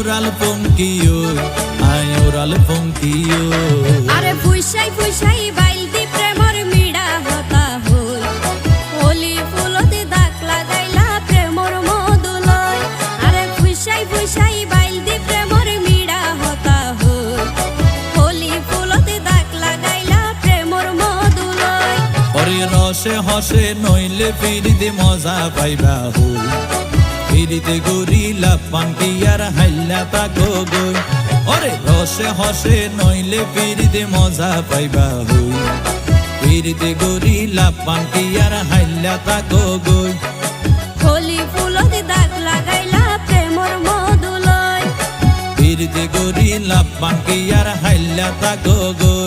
Oral পঙ্কিও আয় oral পঙ্কিও আরে ফুইসাই ফুইসাই বাইলতি প্রেমর মিড়া হতা হই হোলি ফুলতে দাগ লাগাইলা প্রেমর মধুলয় আরে ফুইসাই ফুইসাই বাইলতি প্রেমর মিড়া হতা হই হোলি ফুলতে দাগ লাগাইলা প্রেমর মধুলয় ওরে রসে হসে নইলে ফিরিতে মজা পাইবা হই ফিরিতে গরিলা পাঙ্কিয়ার হাইলা তাকো গই ওরে রসে হসে নইলে ফিরিতে মজা পাইবা হই ফিরিতে গরিলা পাঙ্কিয়ার হাইলা তাকো গই হোলি ফুলতে দাগ লাগাইলা প্রেমর মধুলয় ফিরিতে গরিলা পাঙ্কিয়ার হাইলা তাকো গই।